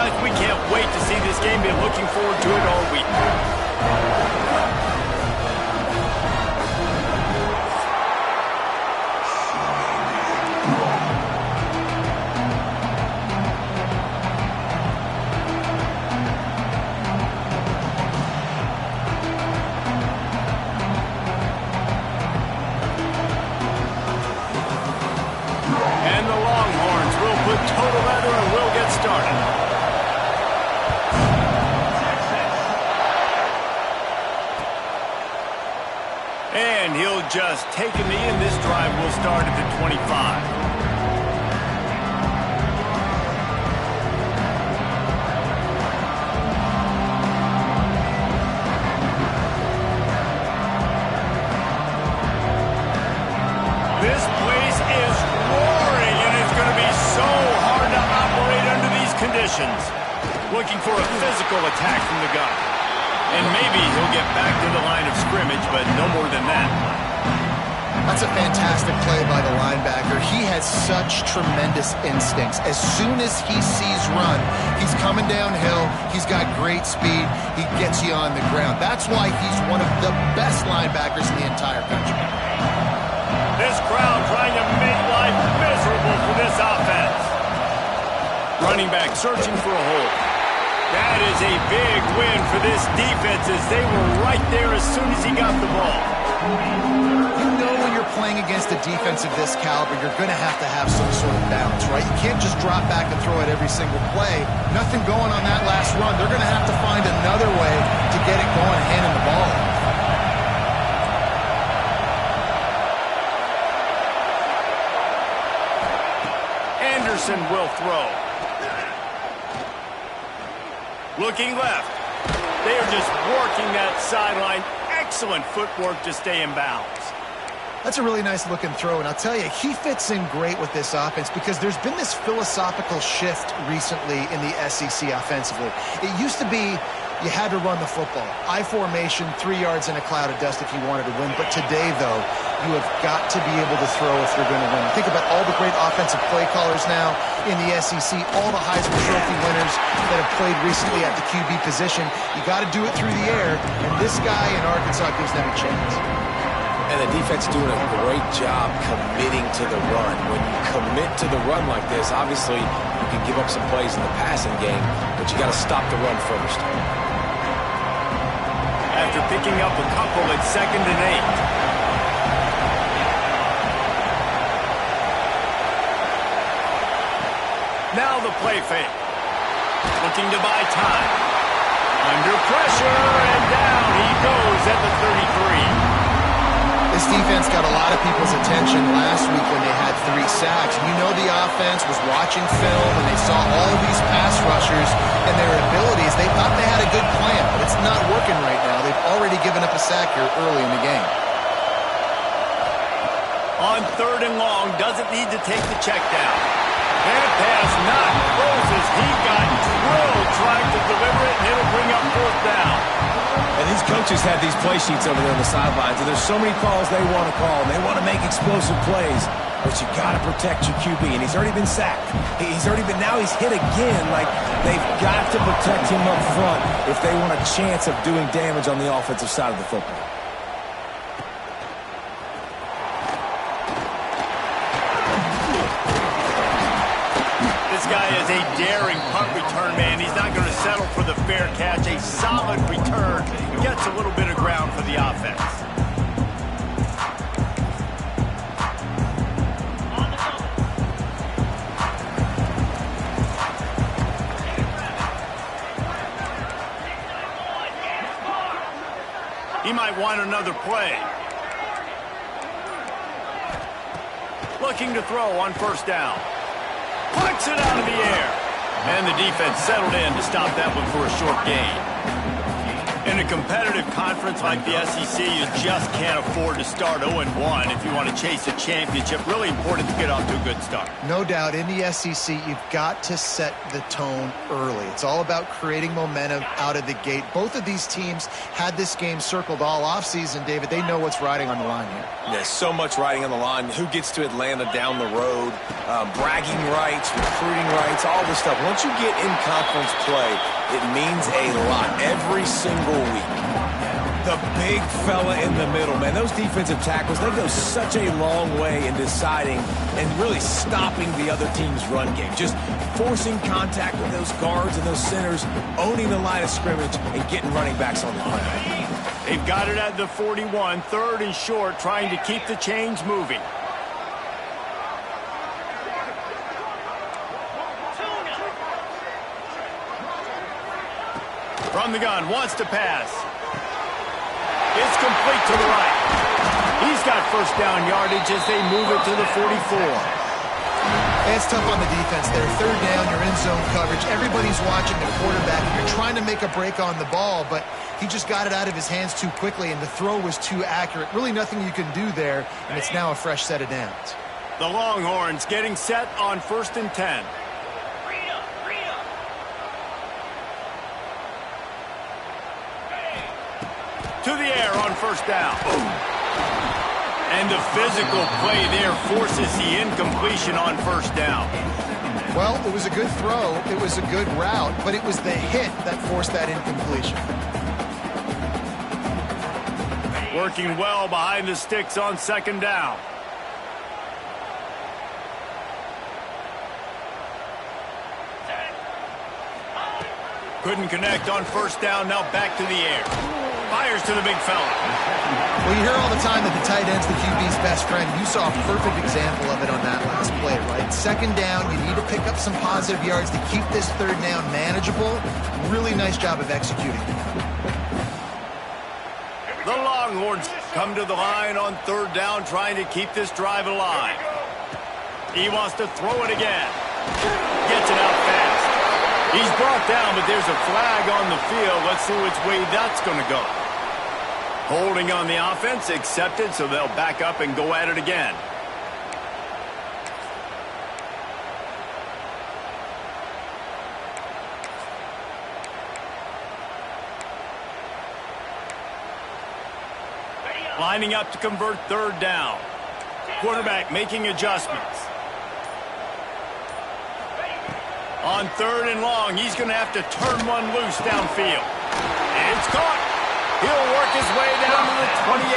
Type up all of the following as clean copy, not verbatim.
guys, we can't wait to see this game. Been looking forward to it all week. Total leather and we'll get started. And he'll just take a knee, and this drive will start at the 25. This place is roaring, and it's going to be so hard to operate under these conditions. Looking for a physical attack from the gun. And maybe he'll get back to the line of scrimmage, but no more than that. That's a fantastic play by the linebacker. He has such tremendous instincts. As soon as he sees run, he's coming downhill. He's got great speed. He gets you on the ground. That's why he's one of the best linebackers in the entire country. This crowd trying to make life miserable for this offense. Running back searching for a hole. That is a big win for this defense as they were right there as soon as he got the ball. You know when you're playing against a defense of this caliber, you're going to have some sort of balance, right? You can't just drop back and throw it every single play. Nothing going on that last run. They're going to have to find another way to get it going, handing the ball off. Anderson will throw. Looking left. They are just working that sideline. Excellent footwork to stay in bounds. That's a really nice looking throw, and I'll tell you, he fits in great with this offense because there's been this philosophical shift recently in the SEC offensively. It used to be you had to run the football. I formation, 3 yards in a cloud of dust if you wanted to win. But today, though, you have got to be able to throw if you're going to win. Think about all the great offensive play callers now in the SEC, all the Heisman Trophy winners that have played recently at the QB position. You got to do it through the air, and this guy in Arkansas gives them a chance. And the defense doing a great job committing to the run. When you commit to the run like this, obviously you can give up some plays in the passing game, but you got to stop the run first. After picking up a couple at 2nd and 8. Now the play fake. Looking to buy time. Under pressure, and down he goes at the 33. This defense got a lot of people's attention last week when they had 3 sacks. You know the offense was watching film and they saw all of these pass rushers and their abilities. They thought they had a good plan, but it's not working right now. They've already given up a sack here early in the game. On 3rd and long, doesn't need to take the check down. That pass not close as he got drilled trying to deliver it, and it'll bring up 4th down. And these coaches have these play sheets over there on the sidelines, and there's so many calls they want to call, and they want to make explosive plays. But you got to protect your QB, and he's already been sacked. Now he's hit again. Like, they've got to protect him up front if they want a chance of doing damage on the offensive side of the football. This guy is a daring punt return man. He's not going to settle for the fair catch. A solid return. Gets a little bit of ground for the offense. He might want another play. Looking to throw on 1st down. Pucks it out of the air. And the defense settled in to stop that one for a short gain. And In a competitive conference like the SEC, you just can't afford to start 0-1 if you want to chase a championship. Really important to get off to a good start. No doubt, in the SEC, you've got to set the tone early. It's all about creating momentum out of the gate. Both of these teams had this game circled all offseason, David. They know what's riding on the line here. There's so much riding on the line. Who gets to Atlanta down the road, bragging rights, recruiting rights, all this stuff. Once you get in conference play, it means a lot every single week. The big fella in the middle, man, those defensive tackles, they go such a long way in deciding and really stopping the other team's run game. Just forcing contact with those guards and those centers, owning the line of scrimmage, and getting running backs on the ground. They've got it at the 41, 3rd and short, trying to keep the chains moving. From the gun, wants to pass. It's complete to the right. He's got first down yardage as they move it to the 44. It's tough on the defense there. 3rd down, you're in zone coverage. Everybody's watching the quarterback. You're trying to make a break on the ball, but he just got it out of his hands too quickly, and the throw was too accurate. Really nothing you can do there, and it's now a fresh set of downs. The Longhorns getting set on 1st and 10. To the air on 1st down. And the physical play there forces the incompletion on 1st down. Well, it was a good throw. It was a good route, but it was the hit that forced that incompletion. Working well behind the sticks on 2nd down. Couldn't connect on 1st down. Now back to the air. Fires to the big fella. Well, you hear all the time that the tight end's the QB's best friend. You saw a perfect example of it on that last play, right? 2nd down, you need to pick up some positive yards to keep this 3rd down manageable. Really nice job of executing. The Longhorns come to the line on 3rd down, trying to keep this drive alive. He wants to throw it again. Gets it out fast. He's brought down, but there's a flag on the field. Let's see which way that's going to go. Holding on the offense, accepted, so they'll back up and go at it again. Lining up to convert 3rd down. Quarterback making adjustments. On 3rd and long, he's going to have to turn one loose downfield. And it's caught. He'll work his way down to the 28.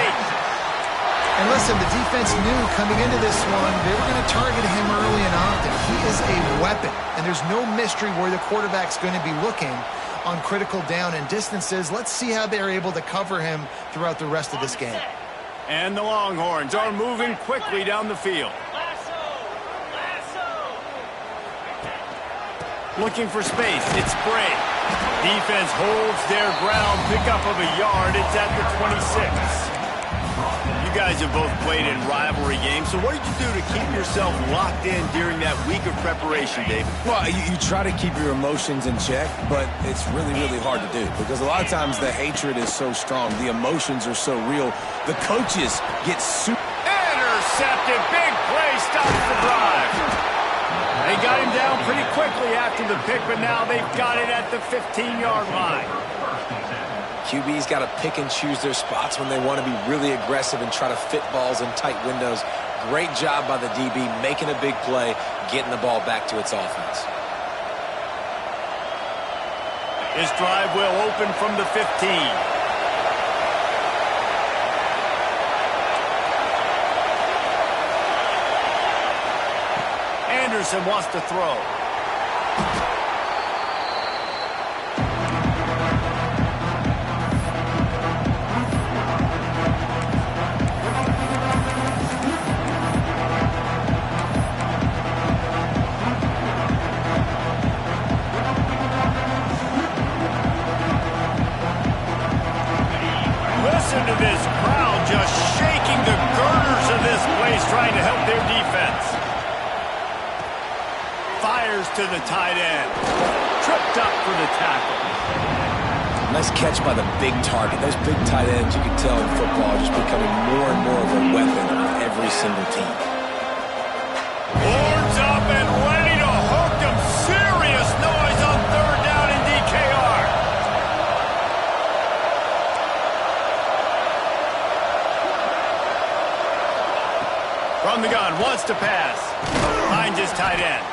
And listen, the defense knew coming into this one, they were going to target him early and often. He is a weapon, and there's no mystery where the quarterback's going to be looking on critical down and distances. Let's see how they're able to cover him throughout the rest of this game. And the Longhorns are moving quickly down the field. Looking for space. It's Bray. Defense holds their ground. Pickup of a yard. It's at the 26. You guys have both played in rivalry games, so what did you do to keep yourself locked in during that week of preparation, David? Well, you try to keep your emotions in check, but it's really, really hard to do because a lot of times the hatred is so strong. The emotions are so real. The coaches get super... Intercepted. Big play. Stops the drive. They got him down pretty quickly after the pick, but now they've got it at the 15-yard line. QB's got to pick and choose their spots when they want to be really aggressive and try to fit balls in tight windows. Great job by the DB making a big play, getting the ball back to its offense. This drive will open from the 15. Anderson wants to throw. Listen to this crowd just shaking the girders of this place, trying to help their defense. Fires to the tight end. Tripped up for the tackle. Nice catch by the big target. Those big tight ends, you can tell in football, are just becoming more and more of a weapon on every single team. Horns up and ready to hook them. Serious noise on third down in DKR. From the gun, wants to pass. Finds his tight end.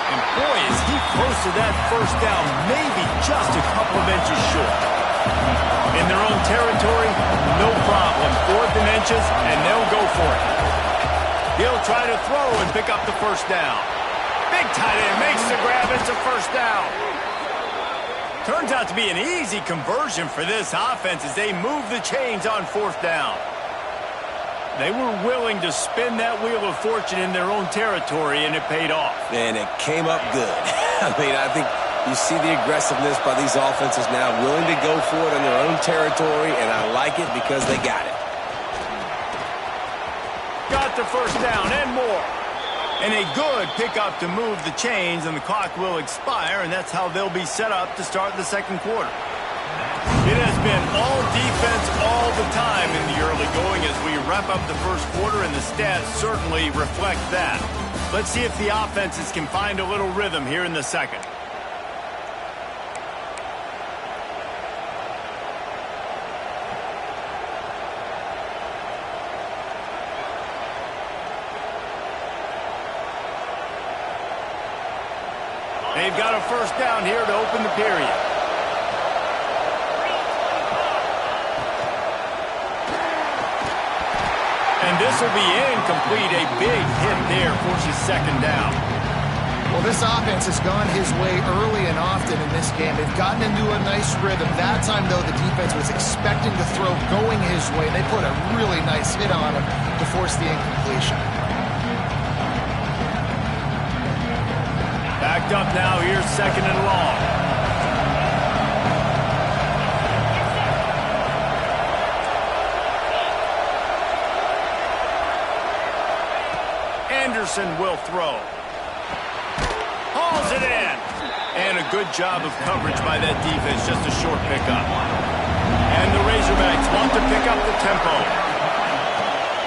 And boy, is he close to that first down, maybe just a couple of inches short. In their own territory, no problem. 4th and inches, and they'll go for it. He'll try to throw and pick up the first down. Big tight end makes the grab. It's a first down. Turns out to be an easy conversion for this offense as they move the chains on 4th down. They were willing to spin that wheel of fortune in their own territory, and it paid off. And it came up good. I mean, I think you see the aggressiveness by these offenses now, willing to go for it in their own territory, and I like it because they got it. Got the first down and more. And a good pickup to move the chains, and the clock will expire, and that's how they'll be set up to start the second quarter. It has been all defense all the time in the early going as we wrap up the first quarter, and the stats certainly reflect that. Let's see if the offenses can find a little rhythm here in the second. They've got a first down here to open the period. And this will be incomplete. A big hit there forces second down. Well, this offense has gone his way early and often in this game. They've gotten into a nice rhythm. That time, though, the defense was expecting the throw going his way. They put a really nice hit on him to force the incompletion. Backed up now. Here's second and long. Anderson will throw. Hauls it in. And a good job of coverage by that defense. Just a short pickup. And the Razorbacks want to pick up the tempo.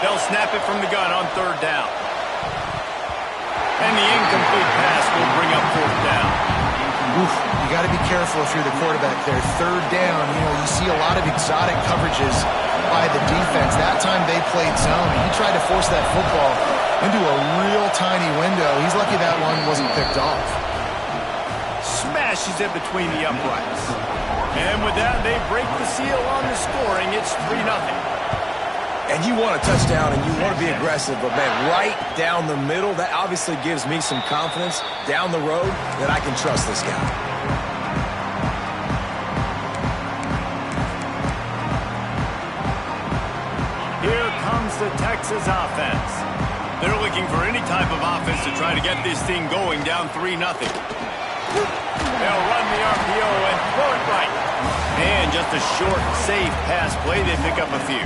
They'll snap it from the gun on third down. And the incomplete pass will bring up fourth down. Oof, you got to be careful if you're the quarterback there. Third down, you see a lot of exotic coverages by the defense. That time they played zone, and he tried to force that football into a real tiny window. He's lucky that one wasn't picked off. Smashes it between the uprights. And with that, they break the seal on the scoring. It's 3-0. And you want a touchdown and you want to be aggressive, but man, right down the middle, that obviously gives me some confidence down the road that I can trust this guy. Here comes the Texas offense. They're looking for any type of offense to try to get this thing going, down 3-0. They'll run the RPO and throw it right. And just a short, safe pass play. They pick up a few.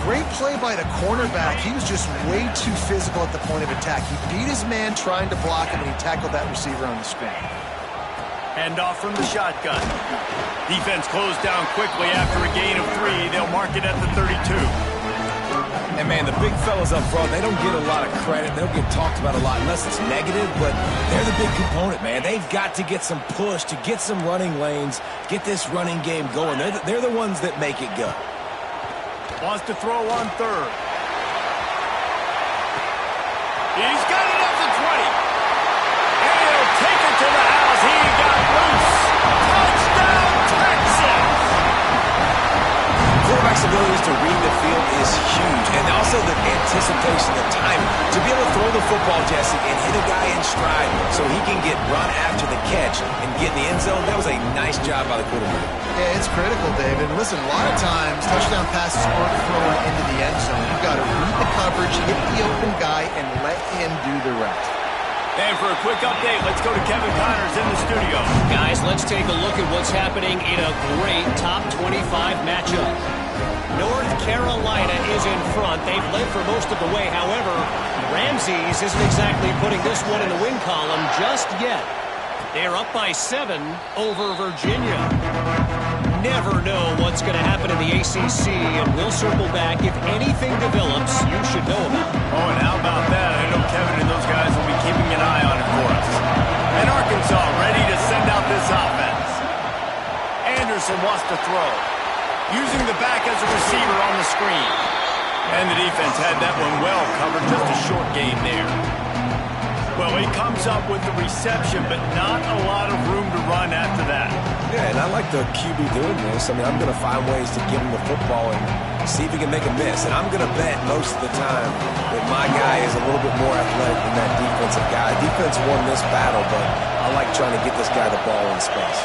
Great play by the cornerback. He was just way too physical at the point of attack. He beat his man trying to block him, and he tackled that receiver on the spin. Hand off from the shotgun. Defense closed down quickly after a gain of 3. They'll mark it at the 32. And man, the big fellas up front, they don't get a lot of credit. They don't get talked about a lot unless it's negative, but they're the big component, man. They've got to get some push, to get some running lanes, get this running game going. They're the ones that make it go. Wants to throw on third. He's got it up to 20. And he'll take it to the house. He got loose. Touchdown, Texas! Quarterback's abilities to read the field is huge, and also the anticipation, the timing. To be able to throw the football, Jesse, and hit a guy in stride so he can get run after the catch and get in the end zone, that was a nice job by the quarterback. Yeah, it's critical, David. Listen, a lot of times, touchdown passes aren't thrown into the end zone. You've got to read the coverage, hit the open guy, and let him do the rest. And for a quick update, let's go to Kevin Connors in the studio. Guys, let's take a look at what's happening in a great top 25 matchup. North Carolina is in front. They've led for most of the way. However, Ramses isn't exactly putting this one in the win column just yet. They're up by 7 over Virginia. never know what's going to happen in the ACC, and we'll circle back. If anything develops, you should know about it. Oh, and how about that? I know Kevin and those guys will be keeping an eye on it for us. And Arkansas ready to send out this offense. Anderson wants to throw, using the back as a receiver on the screen. And the defense had that one well covered, just a short gain there. Well, he comes up with the reception, but not a lot of room to run after that. Yeah, and I like the QB doing this. I mean, I'm going to find ways to give him the football and see if he can make a miss. And I'm going to bet most of the time that my guy is a little bit more athletic than that defensive guy. Defense won this battle, but I like trying to get this guy the ball in space.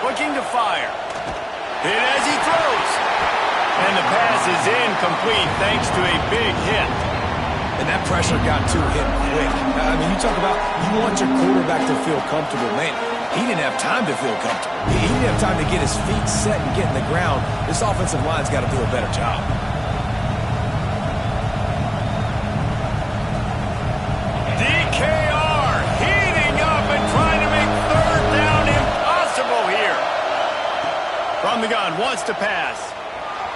Looking to fire. Hit as he throws. And the pass is incomplete thanks to a big hit. And that pressure got to him quick. I mean, you talk about you want your quarterback to feel comfortable. Man, he didn't have time to feel comfortable. He didn't have time to get his feet set and get in the ground. This offensive line's got to do a better job. DKR heating up and trying to make third down impossible here. From the gun, wants to pass.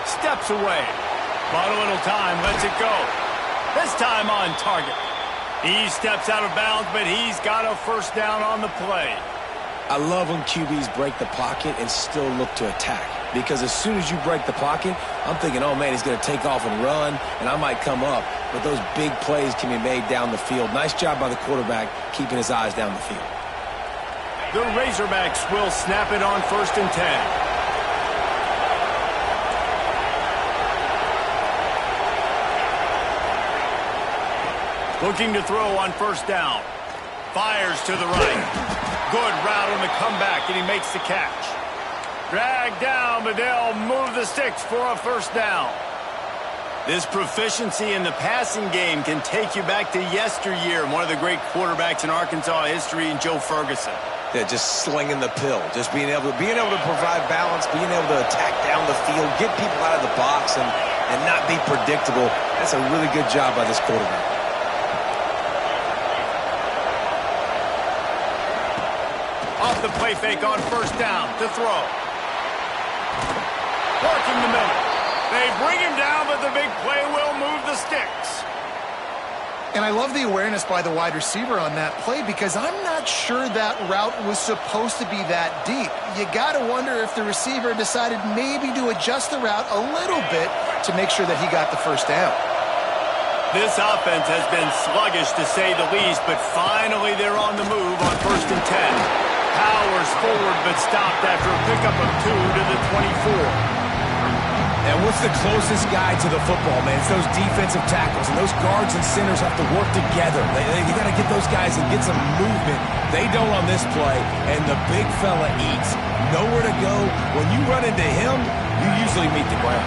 Steps away. Bought a little time, lets it go. This time on target. He steps out of bounds, but he's got a first down on the play. I love when QBs break the pocket and still look to attack. Because as soon as you break the pocket, I'm thinking, oh, man, he's going to take off and run, and I might come up. But those big plays can be made down the field. Nice job by the quarterback keeping his eyes down the field. The Razorbacks will snap it on 1st and 10. Looking to throw on 1st down. Fires to the right. Good route on the comeback, and he makes the catch. Dragged down, but they'll move the sticks for a 1st down. This proficiency in the passing game can take you back to yesteryear. One of the great quarterbacks in Arkansas history, Joe Ferguson. Yeah, just slinging the pill, just being able to provide balance, being able to attack down the field, get people out of the box, and not be predictable. That's a really good job by this quarterback. Off the play fake on 1st down to throw. Working the middle. They bring him down, but the big play will move the sticks. And I love the awareness by the wide receiver on that play because I'm not sure that route was supposed to be that deep. You got to wonder if the receiver decided maybe to adjust the route a little bit to make sure that he got the 1st down. This offense has been sluggish to say the least, but finally they're on the move on 1st and 10. Powers forward, but stopped after a pickup of 2 to the 24. And what's the closest guy to the football, man? It's those defensive tackles, and those guards and centers have to work together. You got to get those guys and get some movement. They don't on this play, and the big fella eats. Nowhere to go. When you run into him, you usually meet the ground.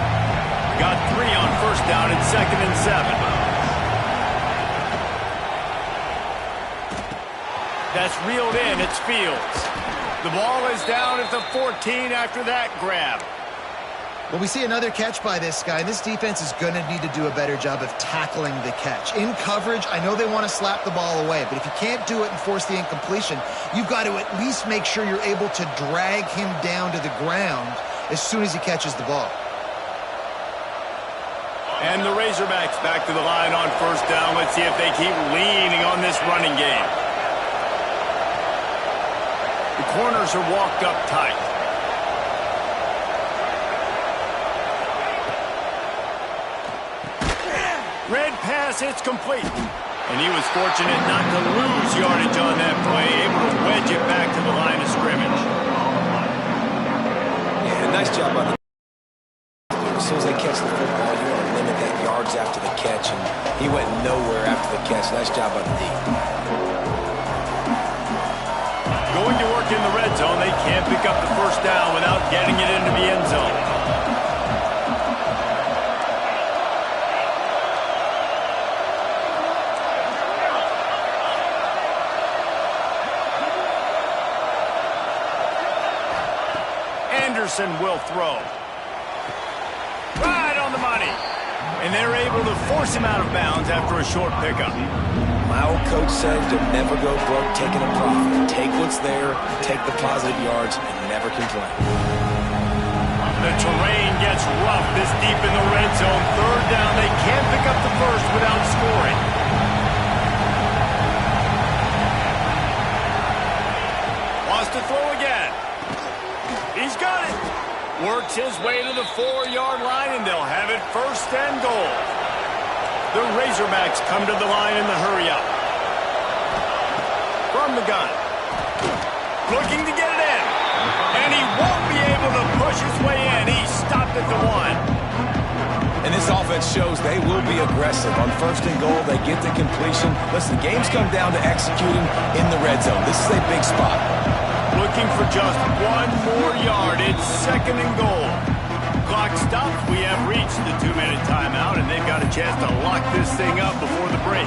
Got 3 on 1st down and 2nd and 7. That's reeled in. It's Fields. The ball is down at the 14 after that grab. Well, we see another catch by this guy. This defense is going to need to do a better job of tackling the catch. In coverage, I know they want to slap the ball away, but if you can't do it and force the incompletion, you've got to at least make sure you're able to drag him down to the ground as soon as he catches the ball. And the Razorbacks back to the line on 1st down. Let's see if they keep leaning on this running game. The corners are walked up tight. Red pass, it's complete. And he was fortunate not to lose yardage on that play, able to wedge it back to the line of scrimmage. Yeah, nice job by the as soon as they catch the football, you want to limit that yards after the catch, and he went nowhere after the catch. Nice job by the D. Going to work in the red zone, they can't pick up the 1st down without getting it into the end zone. Anderson will throw. Right on the money. And they're able to force him out of bounds after a short pickup. My old coach said you'll never go broke taking a profit. Take what's there, take the positive yards, and never complain. The terrain gets rough this deep in the red zone. Third down, they can't pick up the first without scoring. Wants to throw again. He's got it. Works his way to the 4-yard line, and they'll have it first and goal. The Razorbacks come to the line in the hurry-up. From the gun. Looking to get it in. And he won't be able to push his way in. He stopped at the 1. And this offense shows they will be aggressive. On first and goal, they get the completion. Listen, games come down to executing in the red zone. This is a big spot. Looking for just 1 more yard. It's second and goal. Clock stops. We have reached the 2-minute timeout, and they've got a chance to lock this thing up before the break.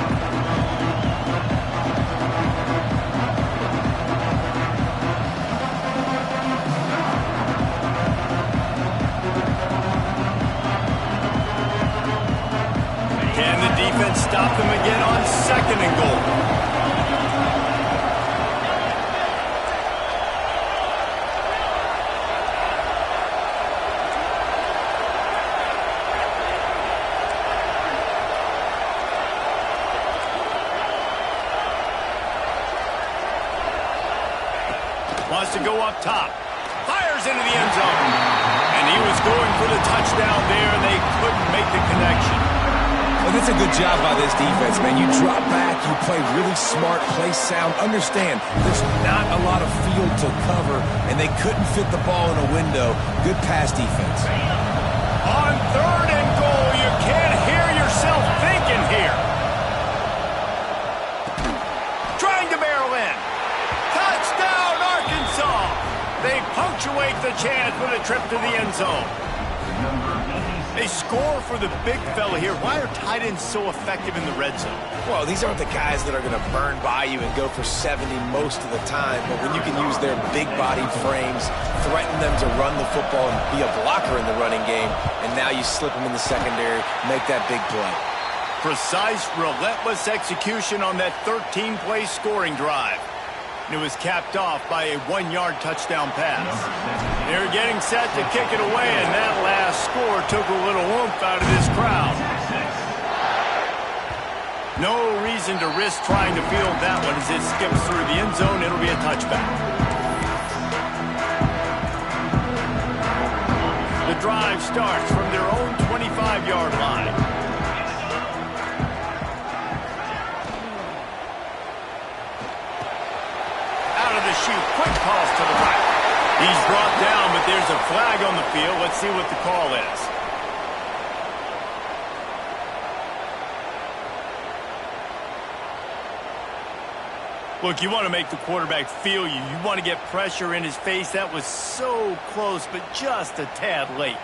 Can the defense stop them again on second and goal? Wants to go up top. Fires into the end zone. And he was going for the touchdown there, and they couldn't make the connection. Well, that's a good job by this defense, man. You drop back, you play really smart, play sound. Understand, there's not a lot of field to cover, and they couldn't fit the ball in a window. Good pass defense. On third and goal, you can't hear yourself thinking here. Trying to barrel in. Touchdown, Arkansas! They punctuate the chance with a trip to the end zone. They score for the big fella here. Why are tight ends so effective in the red zone? Well, these aren't the guys that are going to burn by you and go for 70 most of the time, but when you can use their big-bodied frames, threaten them to run the football and be a blocker in the running game, and now you slip them in the secondary, make that big play. Precise, relentless execution on that 13-play scoring drive. And it was capped off by a 1-yard touchdown pass. They're getting set to kick it away, and that last score took a little oomph out of this crowd. No reason to risk trying to field that one as it skips through the end zone. It'll be a touchback. The drive starts from their own 25-yard line. Shoot, quick toss to the right. He's brought down, but there's a flag on the field. Let's see what the call is. Look, you want to make the quarterback feel you. You want to get pressure in his face. That was so close, but just a tad late.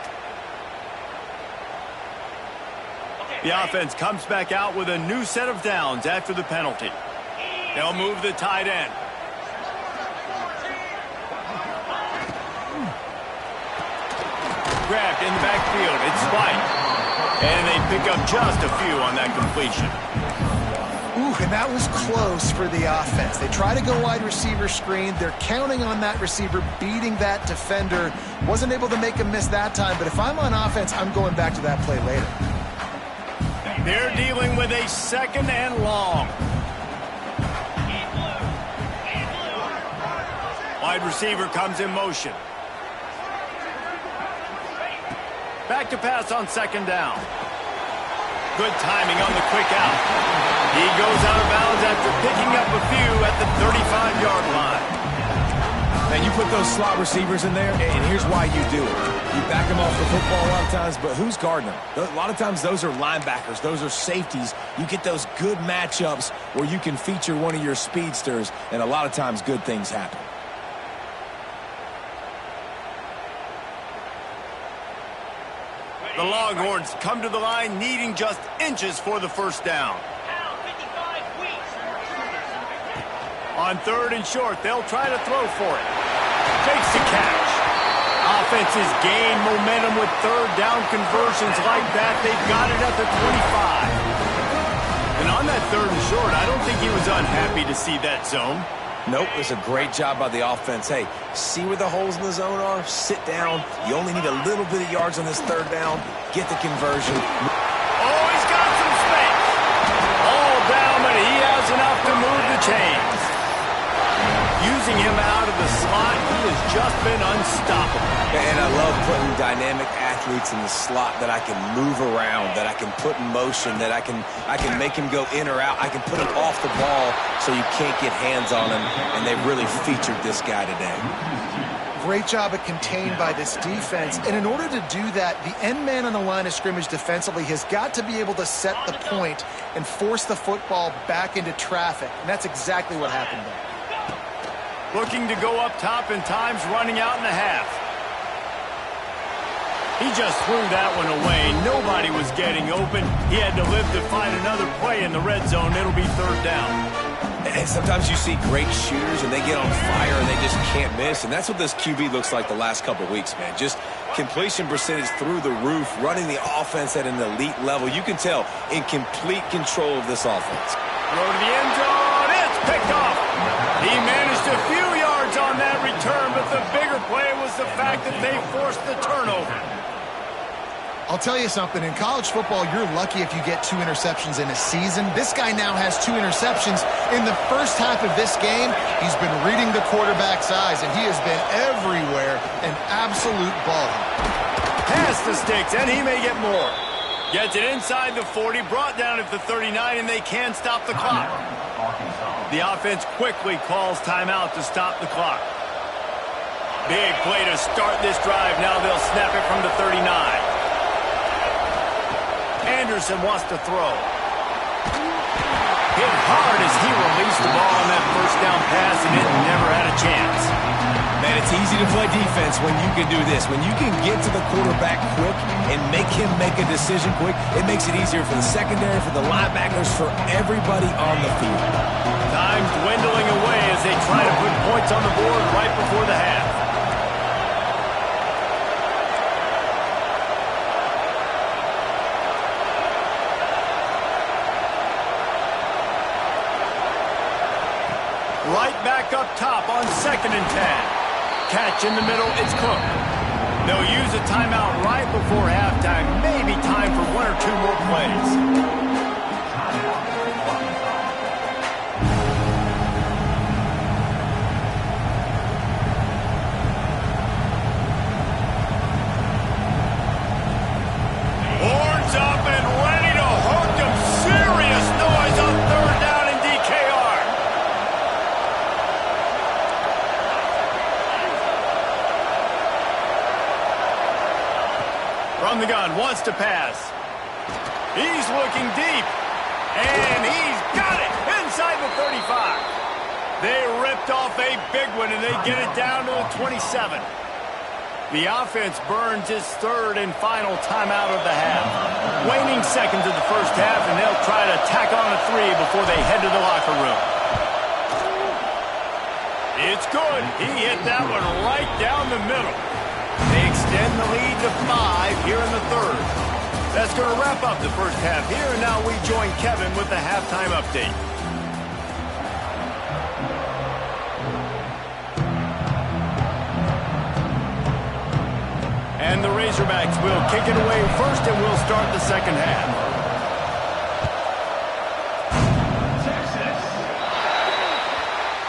The offense comes back out with a new set of downs after the penalty. They'll move the tight end. Grabbed in the backfield. It's Spike. And they pick up just a few on that completion. Ooh, and that was close for the offense. They try to go wide receiver screen. They're counting on that receiver beating that defender. Wasn't able to make him miss that time, but if I'm on offense, I'm going back to that play later. They're dealing with a second and long. Wide receiver comes in motion. Back to pass on second down. Good timing on the quick out. He goes out of bounds after picking up a few at the 35-yard line. Man, you put those slot receivers in there, and here's why you do it. You back them off the football a lot of times, but who's guarding them? A lot of times those are linebackers. Those are safeties. You get those good matchups where you can feature one of your speedsters, and a lot of times good things happen. The Longhorns come to the line needing just inches for the first down. On third and short, they'll try to throw for it. Takes the catch. offenses gain momentum with third down conversions like that. They've got it at the 25. And on that third and short, I don't think he was unhappy to see that zone. Nope, it was a great job by the offense. Hey, see where the holes in the zone are? Sit down. You only need a little bit of yards on this third down. Get the conversion. Oh, he's got some space. All down, but he has enough to move the chains. Using him out of the slot, he has just been unstoppable. And I love putting dynamic athletes in the slot that I can move around, that I can put in motion, that I can make him go in or out. I can put him off the ball so you can't get hands on him, and they've really featured this guy today. Great job at contained by this defense. And in order to do that, the end man on the line of scrimmage defensively has got to be able to set the point and force the football back into traffic. And that's exactly what happened there. Looking to go up top and times running out in the half. He just threw that one away. Nobody was getting open. He had to live to find another play in the red zone. It'll be third down. And sometimes you see great shooters and they get on fire and they just can't miss. And that's what this QB looks like the last couple of weeks, man. Just completion percentage through the roof, running the offense at an elite level. You can tell in complete control of this offense. Throw to the end zone. It's picked off. He managed a few yards on that return, but the bigger play was the fact that they forced the turnover. I'll tell you something. In college football, you're lucky if you get 2 interceptions in a season. This guy now has 2 interceptions. In the first half of this game, he's been reading the quarterback's eyes, and he has been everywhere, an absolute ball. Pass the sticks, and he may get more. Gets it inside the 40, brought down at the 39, and they can stop the clock. The offense quickly calls timeout to stop the clock. Big play to start this drive. Now they'll snap it from the 39. Anderson wants to throw. Hit hard as he released the ball on that first down pass, and it never had a chance. Man, it's easy to play defense when you can do this. When you can get to the quarterback quick and make him make a decision quick, it makes it easier for the secondary, for the linebackers, for everybody on the field. Time's dwindling away as they try to put points on the board right before the half. Right back up top on 2nd and 10. Catch in the middle, it's Cook. They'll use a timeout right before halftime. Maybe time for 1 or 2 more plays. Horns up and ready to hook them. Serious noise on third down in DKR. From the gun, wants to pass. He's looking deep. And he's got it inside the 35. They ripped off a big one, and they get it down to the 27. The offense burns its third and final timeout of the half. Waning seconds of the first half, and they'll try to tack on a 3 before they head to the locker room. It's good. He hit that one right down the middle. They extend the lead to 5 here in the third. That's going to wrap up the first half here, and now we join Kevin with the halftime update. And the Razorbacks will kick it away first, and we'll start the second half.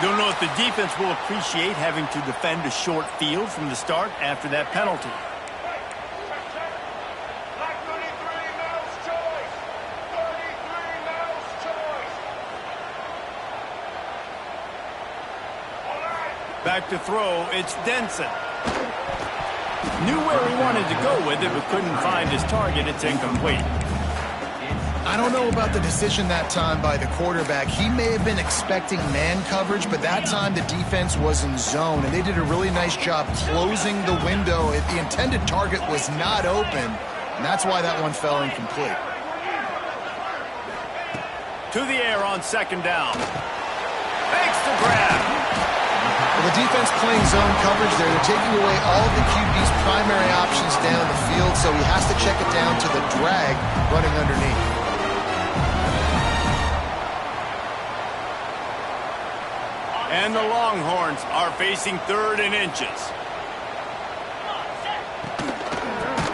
Don't know if the defense will appreciate having to defend a short field from the start after that penalty. Back to throw, it's Denson. Knew where he wanted to go with it, but couldn't find his target. It's incomplete. I don't know about the decision that time by the quarterback. He may have been expecting man coverage, but that time the defense was in zone, and they did a really nice job closing the window. The intended target was not open, and that's why that one fell incomplete. To the air on 2nd down. Makes the grab. Well, The defense playing zone coverage there. They're taking away all of the QB's primary options down the field, so he has to check it down to the drag running underneath. And the Longhorns are facing 3rd and inches.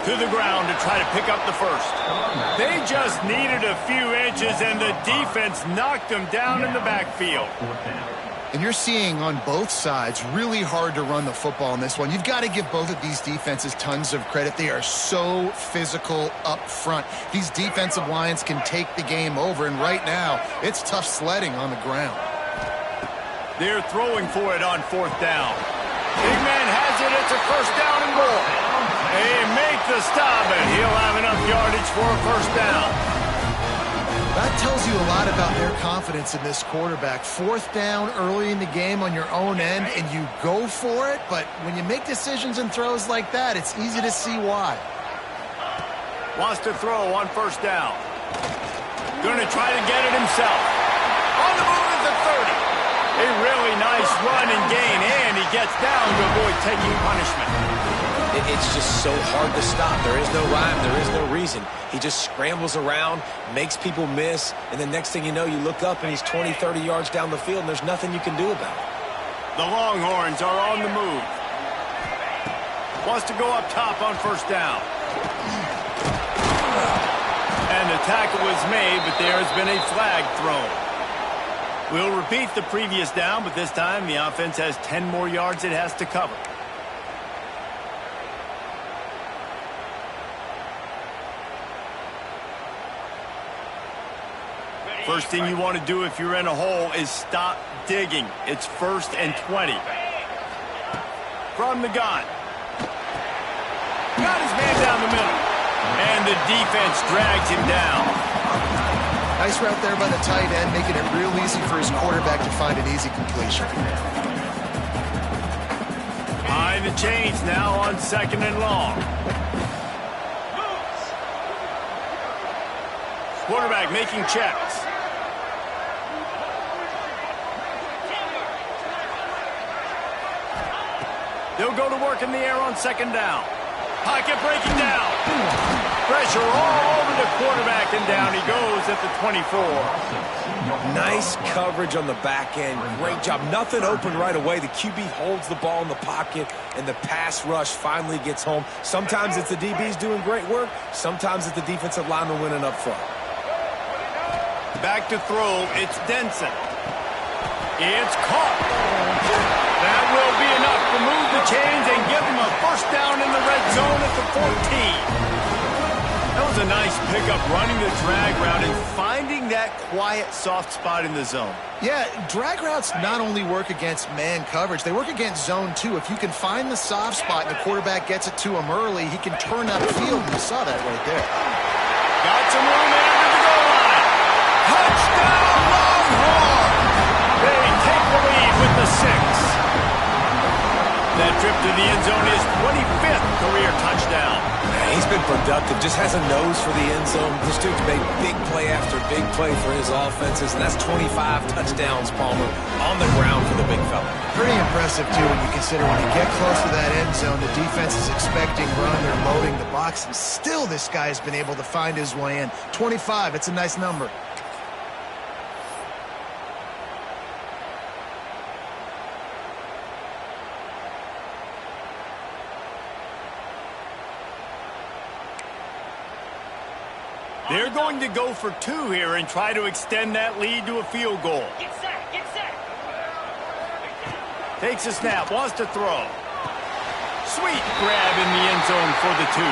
To the ground to try to pick up the first. They just needed a few inches, and the defense knocked them down in the backfield. And you're seeing on both sides really hard to run the football in this one. You've got to give both of these defenses tons of credit. They are so physical up front. These defensive lines can take the game over, and right now, it's tough sledding on the ground. They're throwing for it on 4th down. Big man has it. It's a 1st down and more. They make the stop, and he'll have enough yardage for a 1st down. That tells you a lot about their confidence in this quarterback. 4th down early in the game on your own end, and you go for it, but when you make decisions and throws like that, it's easy to see why. Wants to throw on 1st down. Going to try to get it himself. On the move at the 30. A really nice run and gain, and he gets down to avoid taking punishment. It's just so hard to stop. There is no rhyme. There is no reason. He just scrambles around, makes people miss, and the next thing you know, you look up and he's 20, 30 yards down the field, and there's nothing you can do about it. The Longhorns are on the move. Wants to go up top on 1st down. And the tackle was made, but there has been a flag thrown. We'll repeat the previous down, but this time the offense has 10 more yards it has to cover. First thing you want to do if you're in a hole is stop digging. It's 1st and 20. From the gun. Got his man down the middle. And the defense drags him down. Nice route there by the tight end, making it real easy for his quarterback to find an easy completion. Behind the chains now on 2nd and long. Quarterback making checks. They'll go to work in the air on 2nd down. Pocket breaking down. Pressure all over the quarterback, and down he goes at the 24. Nice coverage on the back end. Great job. Nothing open right away. The QB holds the ball in the pocket, and the pass rush finally gets home. Sometimes it's the DBs doing great work. Sometimes it's the defensive lineman winning up front. Back to throw. It's Denson. It's caught. That will be enough to move the chains and give him a 1st down in the red zone at the 14. That was a nice pickup, running the drag route and finding that quiet, soft spot in the zone. Yeah, drag routes not only work against man coverage, they work against zone too. If you can find the soft spot and the quarterback gets it to him early, he can turn out the field, and you saw that right there. Got some room after the goal line. Touchdown, Longhorn! They take the lead with the 6. That trip to the end zone is 25th career touchdown. He's been productive, just has a nose for the end zone. This dude's made big play after big play for his offenses, and that's 25 touchdowns, Palmer, on the ground for the big fella. Pretty impressive, too, when you consider when you get close to that end zone, the defense is expecting run, they're loading the box, and still this guy has been able to find his way in. 25, it's a nice number. They're going to go for 2 here and try to extend that lead to a field goal. Get set, get set. Takes a snap, wants to throw. Sweet grab in the end zone for the 2.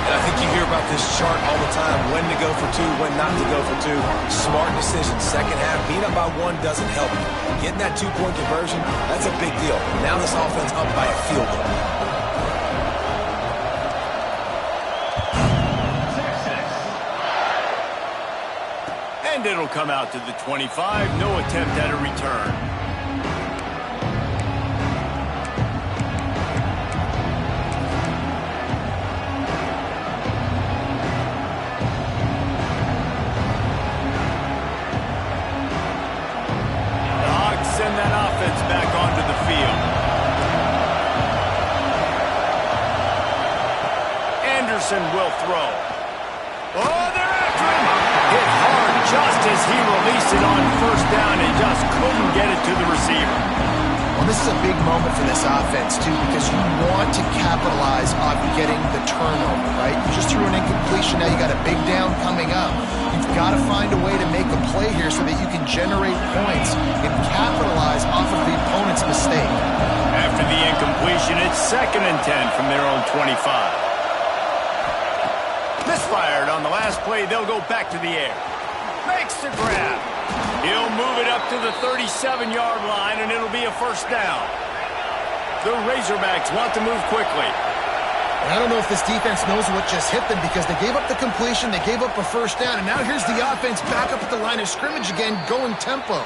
And I think you hear about this chart all the time, when to go for 2, when not to go for 2. Smart decision. Second half, being up by 1 doesn't help you. Getting that 2-point conversion, that's a big deal. Now this offense up by a field goal. And it'll come out to the 25. No attempt at a return. Jefferson will throw. Oh, they're after him. Hit hard just as he released it on first down and just couldn't get it to the receiver. Well, this is a big moment for this offense, too, because you want to capitalize on getting the turnover, right? You just threw an incompletion. Now you got a big down coming up. You've got to find a way to make a play here so that you can generate points and capitalize off of the opponent's mistake. After the incompletion, it's 2nd and 10 from their own 25. Misfired on the last play. They'll go back to the air. Makes the grab. He'll move it up to the 37-yard line, and it'll be a first down. The Razorbacks want to move quickly. And I don't know if this defense knows what just hit them because they gave up the completion, they gave up a first down, and now here's the offense back up at the line of scrimmage again, going tempo.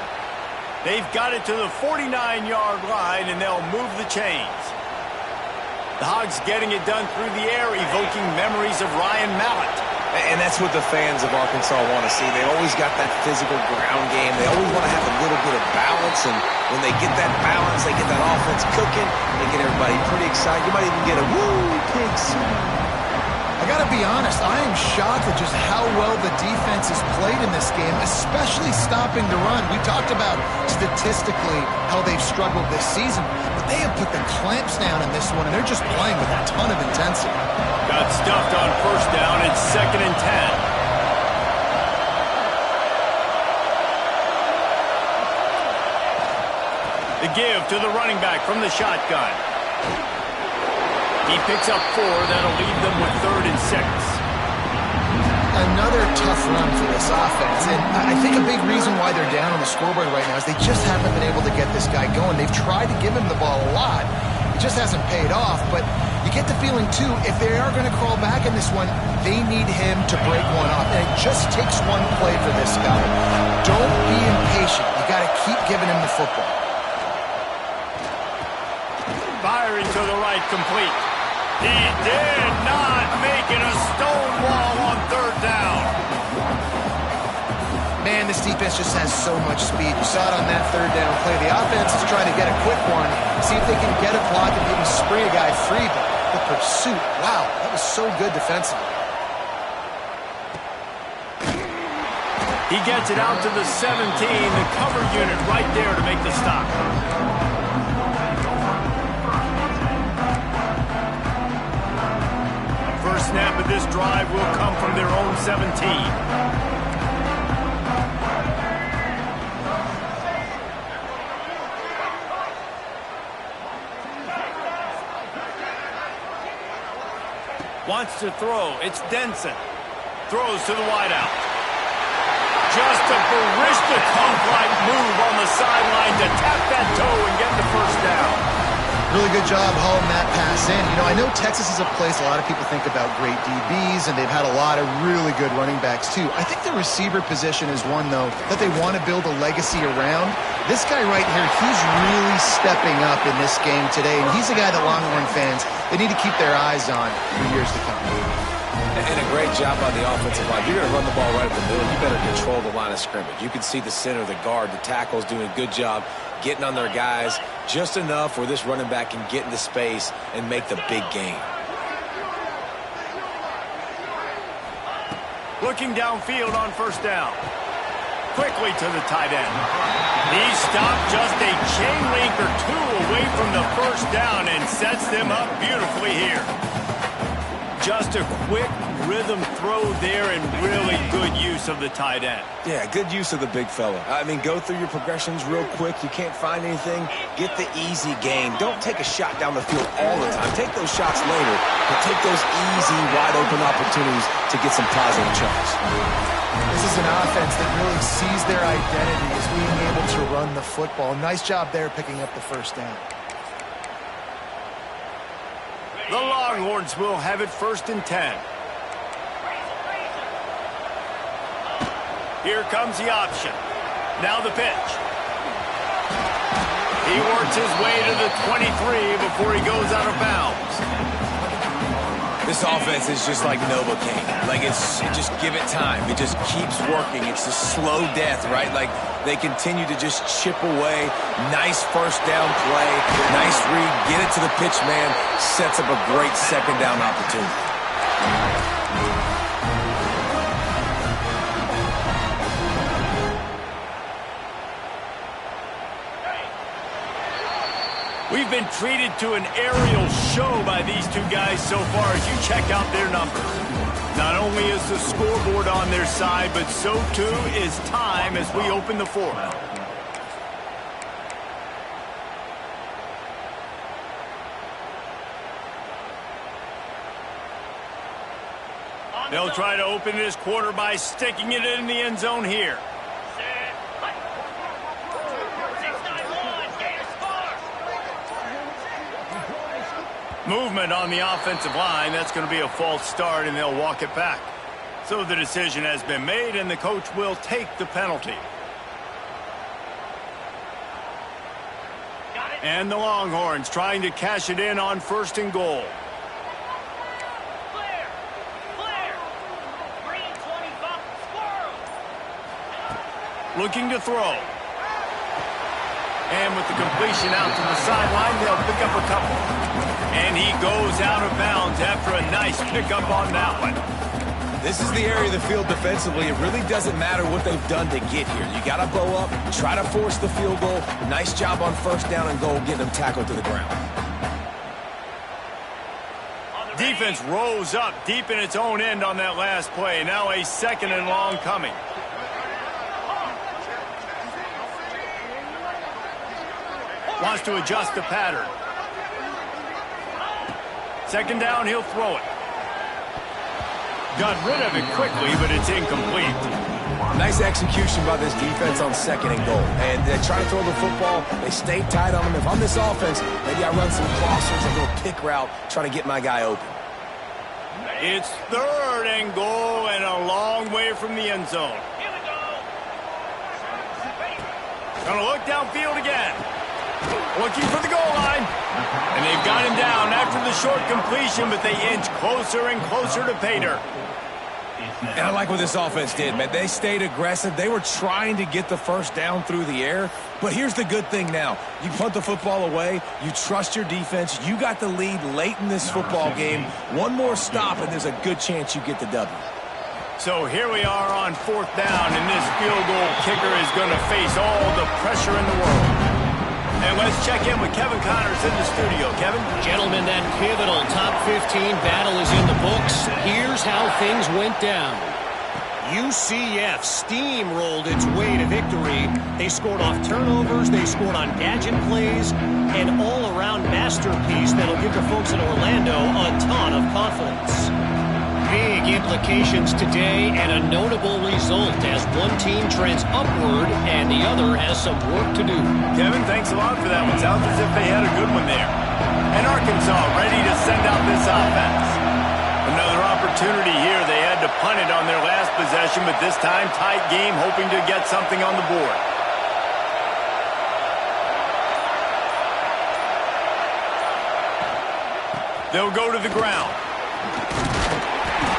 They've got it to the 49-yard line, and they'll move the chains. The Hogs getting it done through the air, evoking memories of Ryan Mallett. And that's what the fans of Arkansas want to see. They always got that physical ground game. They always want to have a little bit of balance, and when they get that balance, they get that offense cooking, they get everybody pretty excited. You might even get a woo, pigs. I got to be honest, I am shocked at just how well the defense has played in this game, especially stopping the run. We talked about statistically how they've struggled this season, but they have put the clamps down in this one, and they're just playing with a ton of intensity. Got stuffed on first down. It's 2nd and 10. The give to the running back from the shotgun. He picks up 4. That'll leave them with 3rd and 6. Another tough run for this offense, and I think a big reason why they're down on the scoreboard right now is they just haven't been able to get this guy going. They've tried to give him the ball a lot. It just hasn't paid off, but you get the feeling, too, if they are going to crawl back in this one, they need him to break one off, and it just takes one play for this guy. Don't be impatient. You got to keep giving him the football. Firing to the right, complete. He did not make it a stone wall on 3rd down. Man, this defense just has so much speed. You saw it on that 3rd down play. The offense is trying to get a quick one, see if they can get a block and maybe spray a guy free, but the pursuit, wow, that was so good defensively. He gets it out to the 17, the cover unit right there to make the stop. First snap of this drive will come from their own 17. Wants to throw. It's Denson. Throws to the wideout. Just a Barishnikov-like move on the sideline to tap that toe and get the first down. Really good job hauling that pass in. You know, I know Texas is a place a lot of people think about great DBs, and they've had a lot of really good running backs, too. I think the receiver position is one, though, that they want to build a legacy around. This guy right here, he's really stepping up in this game today, and he's a guy that Longhorn fans, they need to keep their eyes on for years to come. And a great job by the offensive line. You're going to run the ball right up the middle. You better control the line of scrimmage. You can see the center, the guard, the tackles doing a good job getting on their guys just enough where this running back can get into space and make the big game. Looking downfield on first down. Quickly to the tight end. He stopped just a chain link or 2 away from the first down and sets them up beautifully here. Just a quick rhythm throw there and really good use of the tight end. Yeah, good use of the big fella. I mean, go through your progressions real quick. You can't find anything. Get the easy gain. Don't take a shot down the field all the time. Take those shots later, but take those easy, wide-open opportunities to get some positive chunks. This is an offense that really sees their identity as being able to run the football. Nice job there picking up the first down. The Longhorns will have it 1st and 10. Here comes the option. Now the pitch. He works his way to the 23 before he goes out of bounds. This offense is just like Novocaine. Like, just give it time. It just keeps working. It's a slow death, right? Like, they continue to just chip away. Nice first down play. Nice read. Get it to the pitch man. Sets up a great second down opportunity. We've been treated to an aerial show by these two guys so far as you check out their numbers. Not only is the scoreboard on their side, but so too is time as we open the fourth. They'll try to open this quarter by sticking it in the end zone here. Movement on the offensive line. That's going to be a false start, and they'll walk it back. So the decision has been made, and the coach will take the penalty. And the Longhorns trying to cash it in on 1st and goal. Looking to throw. And with the completion out to the sideline, they'll pick up a couple. And he goes out of bounds after a nice pickup on that one. This is the area of the field defensively. It really doesn't matter what they've done to get here. You got to bow up, try to force the field goal. Nice job on 1st down and goal, getting them tackled to the ground. Defense rose up deep in its own end on that last play. Now a 2nd and long coming. Wants to adjust the pattern. 2nd down, he'll throw it. Got rid of it quickly, but it's incomplete. Nice execution by this defense on 2nd and goal. And they try to throw the football. They stay tight on them. If I'm this offense, maybe I run some crossers, a little pick route, try to get my guy open. It's 3rd and goal and a long way from the end zone. Gonna look downfield again. Looking for the goal line. And they've got him down after the short completion, but they inch closer and closer to pay dirt. And I like what this offense did, man. They stayed aggressive. They were trying to get the 1st down through the air. But here's the good thing now. You punt the football away. You trust your defense. You got the lead late in this football game. One more stop, and there's a good chance you get the W. So here we are on 4th down, and this field goal kicker is going to face all the pressure in the world. And let's check in with Kevin Connors in the studio. Kevin? Gentlemen, that pivotal top 15 battle is in the books. Here's how things went down. UCF steamrolled its way to victory. They scored off turnovers, they scored on gadget plays, an all-around masterpiece that'll give the folks in Orlando a ton of confidence. Big implications today and a notable result as one team trends upward and the other has some work to do. Kevin, thanks a lot for that one. Sounds as if they had a good one there. And Arkansas ready to send out this offense. Another opportunity here. They had to punt it on their last possession, but this time tight game, hoping to get something on the board. They'll go to the ground.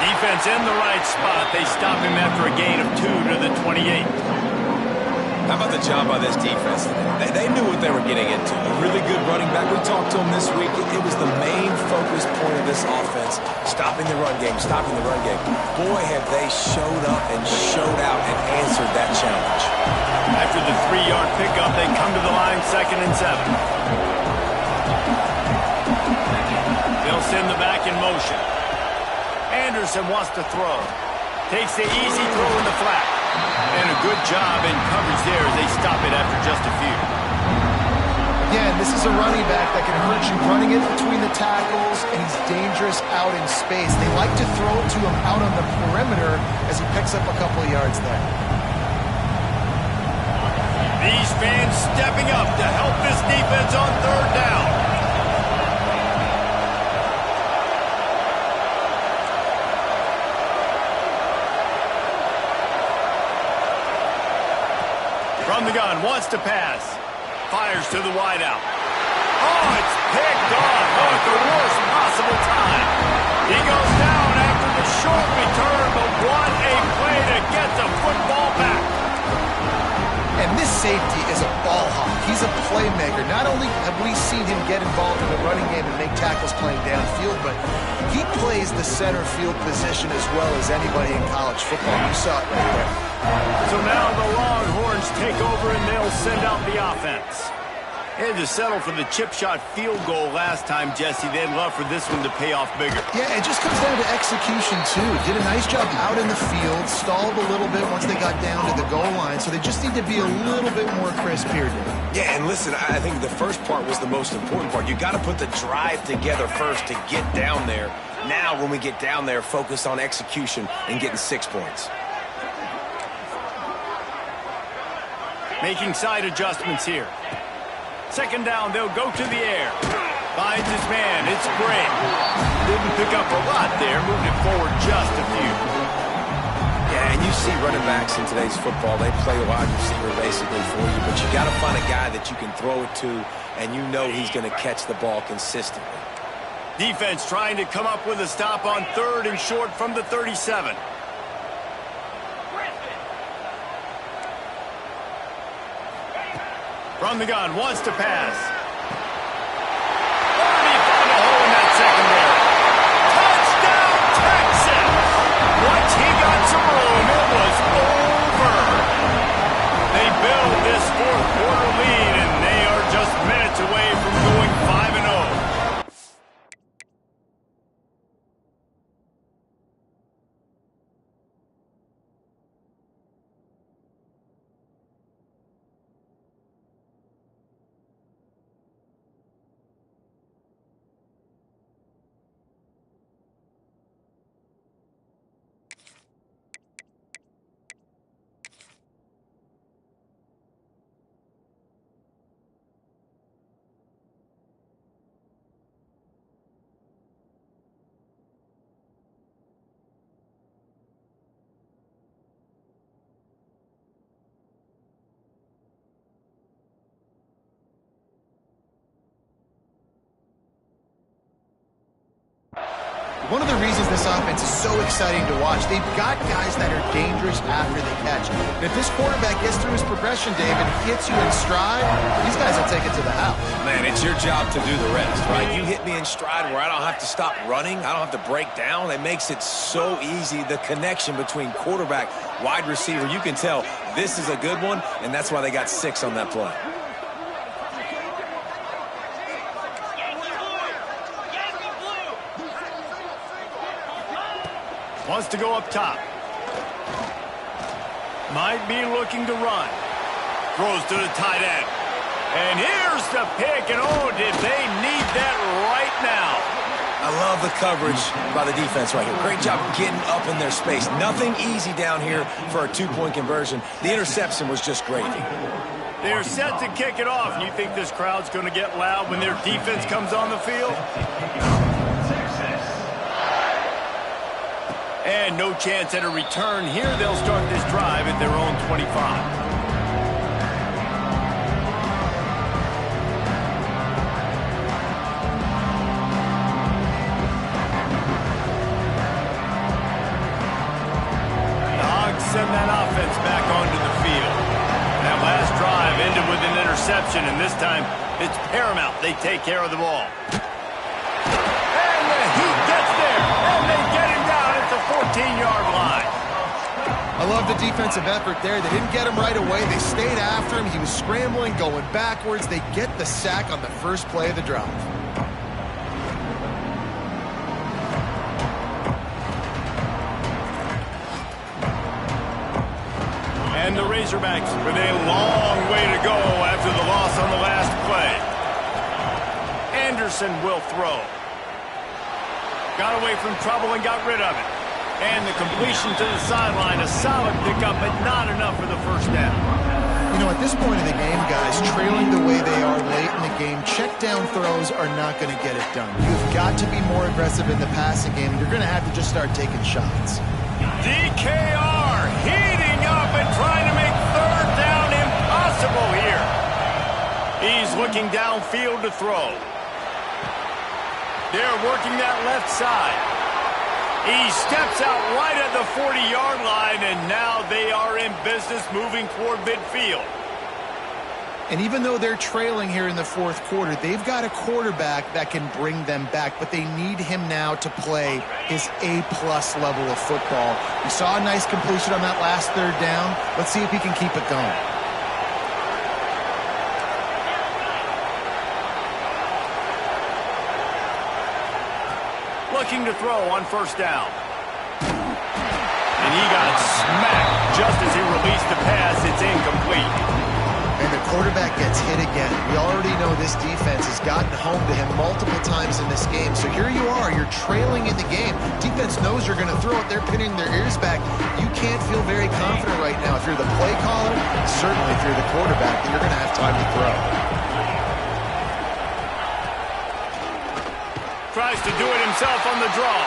Defense in the right spot. They stop him after a gain of 2 to the 28. How about the job by this defense? They knew what they were getting into. A really good running back. We talked to him this week. It was the main focus point of this offense. Stopping the run game, stopping the run game. Boy, have they showed up and showed out and answered that challenge. After the 3-yard pickup, they come to the line 2nd and 7. They'll send the back in motion. Anderson wants to throw. Takes the easy throw in the flat. And a good job in coverage there as they stop it after just a few. Again, this is a running back that can hurt you running it between the tackles, and he's dangerous out in space. They like to throw it to him out on the perimeter as he picks up a couple of yards there. These fans stepping up to help this defense on 3rd down. From the gun, wants to pass. Fires to the wideout. Oh, it's picked off. Oh, at the worst possible time. He goes down after the short return, but what a play to get the football back. And this safety is a ball hawk. He's a playmaker. Not only have we seen him get involved in the running game and make tackles playing downfield, but he plays the center field position as well as anybody in college football. You saw it right there. So now the Longhorns take over and they'll send out the offense. Had to settle for the chip shot field goal last time, Jesse. They'd love for this one to pay off bigger. Yeah, it just comes down to execution, too. Did a nice job out in the field, stalled a little bit once they got down to the goal line, so they just need to be a little bit more crisp here, Dave. Yeah, and listen, I think the first part was the most important part. You got to put the drive together first to get down there. Now, when we get down there, focus on execution and getting 6 points. Making side adjustments here. Second down, they'll go to the air. Finds his man, it's great. Didn't pick up a lot there, moving it forward just a few. Yeah, and you see running backs in today's football, they play wide receiver basically for you, but you got to find a guy that you can throw it to, and you know he's going to catch the ball consistently. Defense trying to come up with a stop on 3rd and short from the 37. From the gun, wants to pass. Already found a hole in that secondary. Touchdown, Texas! Once he got some room, it was over. They build this 4th quarter lead, and they are just minutes away from going 5-0. One of the reasons this offense is so exciting to watch, they've got guys that are dangerous after they catch. And if this quarterback gets through his progression, David, hits you in stride, these guys will take it to the house. Man, it's your job to do the rest, right? You hit me in stride where I don't have to stop running. I don't have to break down. It makes it so easy. The connection between quarterback, wide receiver, you can tell this is a good one, and that's why they got 6 on that play. Wants to go up top. Might be looking to run. Throws to the tight end. And here's the pick, and oh, did they need that right now. I love the coverage by the defense right here. Great job getting up in their space. Nothing easy down here for a 2-point conversion. The interception was just great. They're set to kick it off. You think this crowd's going to get loud when their defense comes on the field? And no chance at a return here. They'll start this drive at their own 25. The Hogs send that offense back onto the field. That last drive ended with an interception, and this time it's paramount they take care of the ball. And the Heat gets there, and they get him down at the 14-yard line. I love the defensive effort there. They didn't get him right away. They stayed after him. He was scrambling, going backwards. They get the sack on the first play of the drive. And the Razorbacks with a long way to go after the loss on the last play. Anderson will throw. Got away from trouble and got rid of it. And the completion to the sideline, a solid pickup, but not enough for the first down. You know, at this point of the game, guys, trailing the way they are late in the game, check down throws are not going to get it done. You've got to be more aggressive in the passing game. You're going to have to just start taking shots. DKR heating up and trying to make 3rd down impossible here. He's looking downfield to throw. They're working that left side. He steps out right at the 40-yard line, and now they are in business moving toward midfield. And even though they're trailing here in the fourth quarter, they've got a quarterback that can bring them back, but they need him now to play his A-plus level of football. We saw a nice completion on that last third down. Let's see if he can keep it going. Looking to throw on first down. And he got smacked just as he released the pass. It's incomplete. And the quarterback gets hit again. We already know this defense has gotten home to him multiple times in this game. So here you are, you're trailing in the game. Defense knows you're going to throw it. They're pinning their ears back. You can't feel very confident right now. If you're the play caller, certainly if you're the quarterback, then you're going to have time to throw. Tries to do it himself on the draw.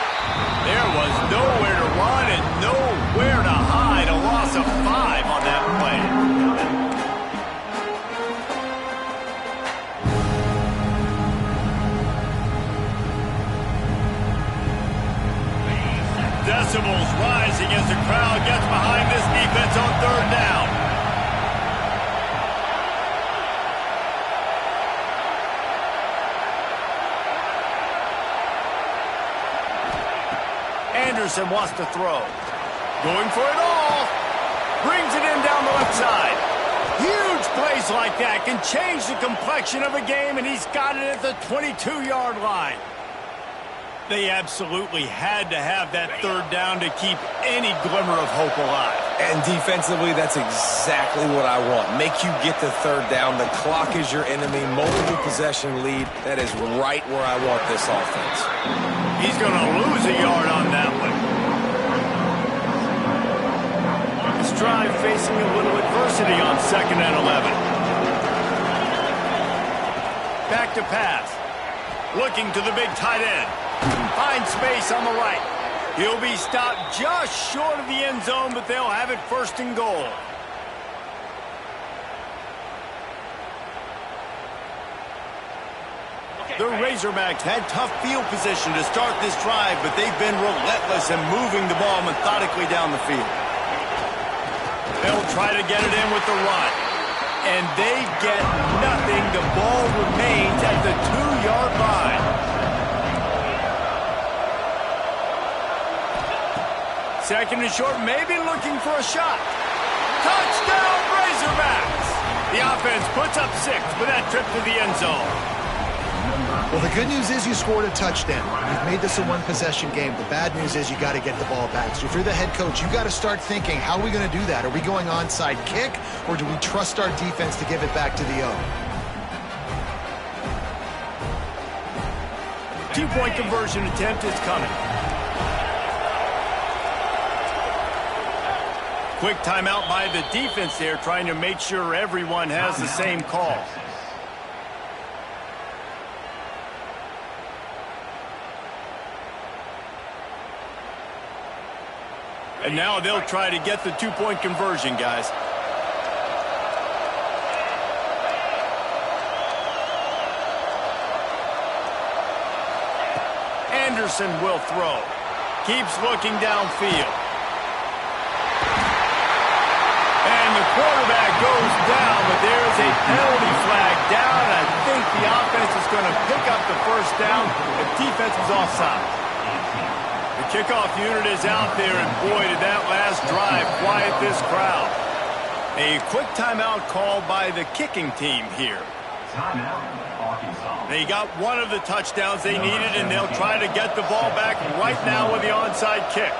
There was nowhere to run and nowhere to hide. A loss of 5 on that play. Decibels rising as the crowd gets behind this defense on third down. Anderson wants to throw. Going for it all. Brings it in down the left side. Huge plays like that can change the complexion of a game, and he's got it at the 22-yard line. They absolutely had to have that third down to keep any glimmer of hope alive. And defensively, that's exactly what I want. Make you get the third down. The clock is your enemy. Multiple possession lead. That is right where I want this offense. He's going to lose a yard on that one. This drive facing a little adversity on 2nd and 11. Back to pass. Looking to the big tight end. Finds space on the right. He'll be stopped just short of the end zone, but they'll have it 1st and goal. The Razorbacks had tough field position to start this drive, but they've been relentless in moving the ball methodically down the field. They'll try to get it in with the run. And they get nothing. The ball remains at the 2-yard line. Second and short, maybe looking for a shot. Touchdown, Razorbacks! The offense puts up 6 with that trip to the end zone. Well, the good news is you scored a touchdown. You've made this a one-possession game. The bad news is you got to get the ball back. So if you're the head coach, you got to start thinking, how are we going to do that? Are we going onside kick, or do we trust our defense to give it back to the O? 2-point conversion attempt is coming. Quick timeout by the defense there, trying to make sure everyone has the same call. And now they'll try to get the 2-point conversion, guys. Anderson will throw. Keeps looking downfield. And the quarterback goes down, but there is a penalty flag down. I think the offense is going to pick up the first down. The defense is offside. The kickoff unit is out there, and boy, did that last drive quiet this crowd. A quick timeout called by the kicking team here. They got one of the touchdowns they needed, and they'll try to get the ball back right now with the onside kick.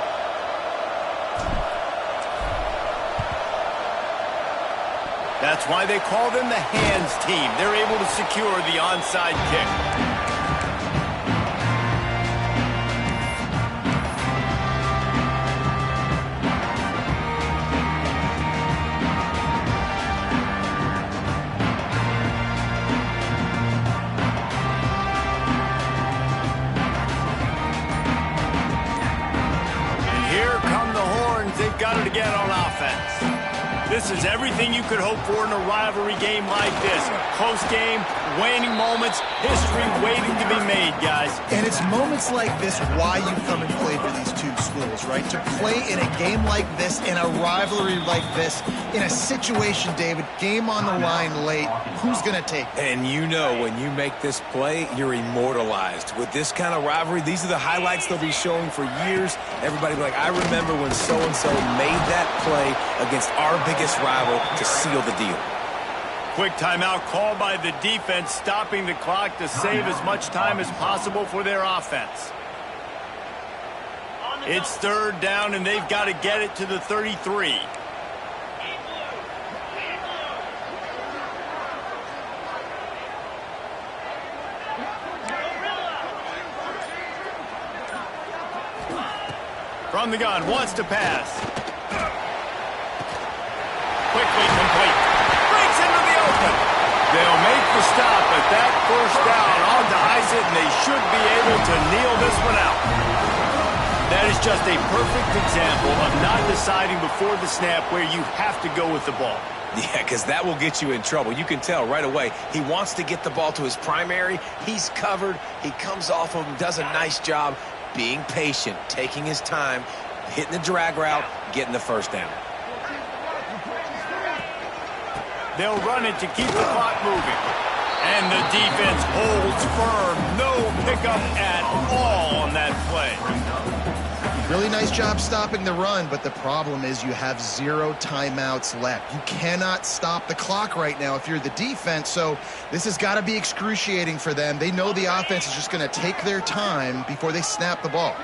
That's why they call them the hands team. They're able to secure the onside kick. And here come the horns. They've got it again on offense. This is everything you could hope for in a rivalry game like this. Close game, waning moments, history waiting to be made, guys. And it's moments like this why you come and play for these two schools, right? To play in a game like this, in a rivalry like this, in a situation, David, game on the line late, who's going to take it? And you know when you make this play, you're immortalized. With this kind of rivalry, these are the highlights they'll be showing for years. Everybody will be like, I remember when so-and-so made that play against our biggest rival to seal the deal. Quick timeout called by the defense, stopping the clock to save as much time as possible for their offense. It's third down, and they've got to get it to the 33. From the gun, wants to pass. Quickly complete. Breaks into the open. They'll make the stop at that first down onto Isaac, and they should be able to kneel this one out. That is just a perfect example of not deciding before the snap where you have to go with the ball. Yeah, because that will get you in trouble. You can tell right away. He wants to get the ball to his primary. He's covered. He comes off of him, does a nice job being patient, taking his time, hitting the drag route, getting the first down. They'll run it to keep the clock moving. And the defense holds firm. No pickup at all on that play. Really nice job stopping the run, but the problem is you have 0 timeouts left. You cannot stop the clock right now if you're the defense, so this has got to be excruciating for them. They know the offense is just going to take their time before they snap the ball.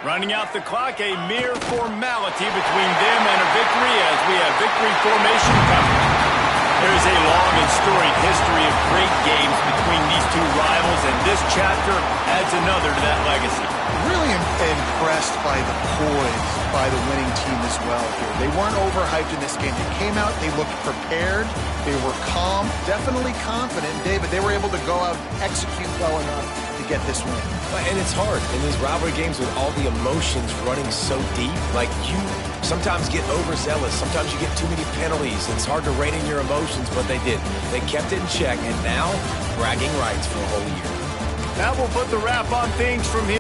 Running out the clock, a mere formality between them and a victory as we have victory formation coverage. There is a long and storied history of great games between these two rivals, and this chapter adds another to that legacy. Really impressed by the poise by the winning team as well here. They weren't overhyped in this game. They came out, they looked prepared, they were calm, definitely confident. David, they were able to go out and execute well enough to get this win. And it's hard in these rivalry games with all the emotions running so deep. Like, you sometimes get overzealous. Sometimes you get too many penalties. It's hard to rein in your emotions, but they did. They kept it in check, and now bragging rights for a whole year. That will put the wrap on things from here.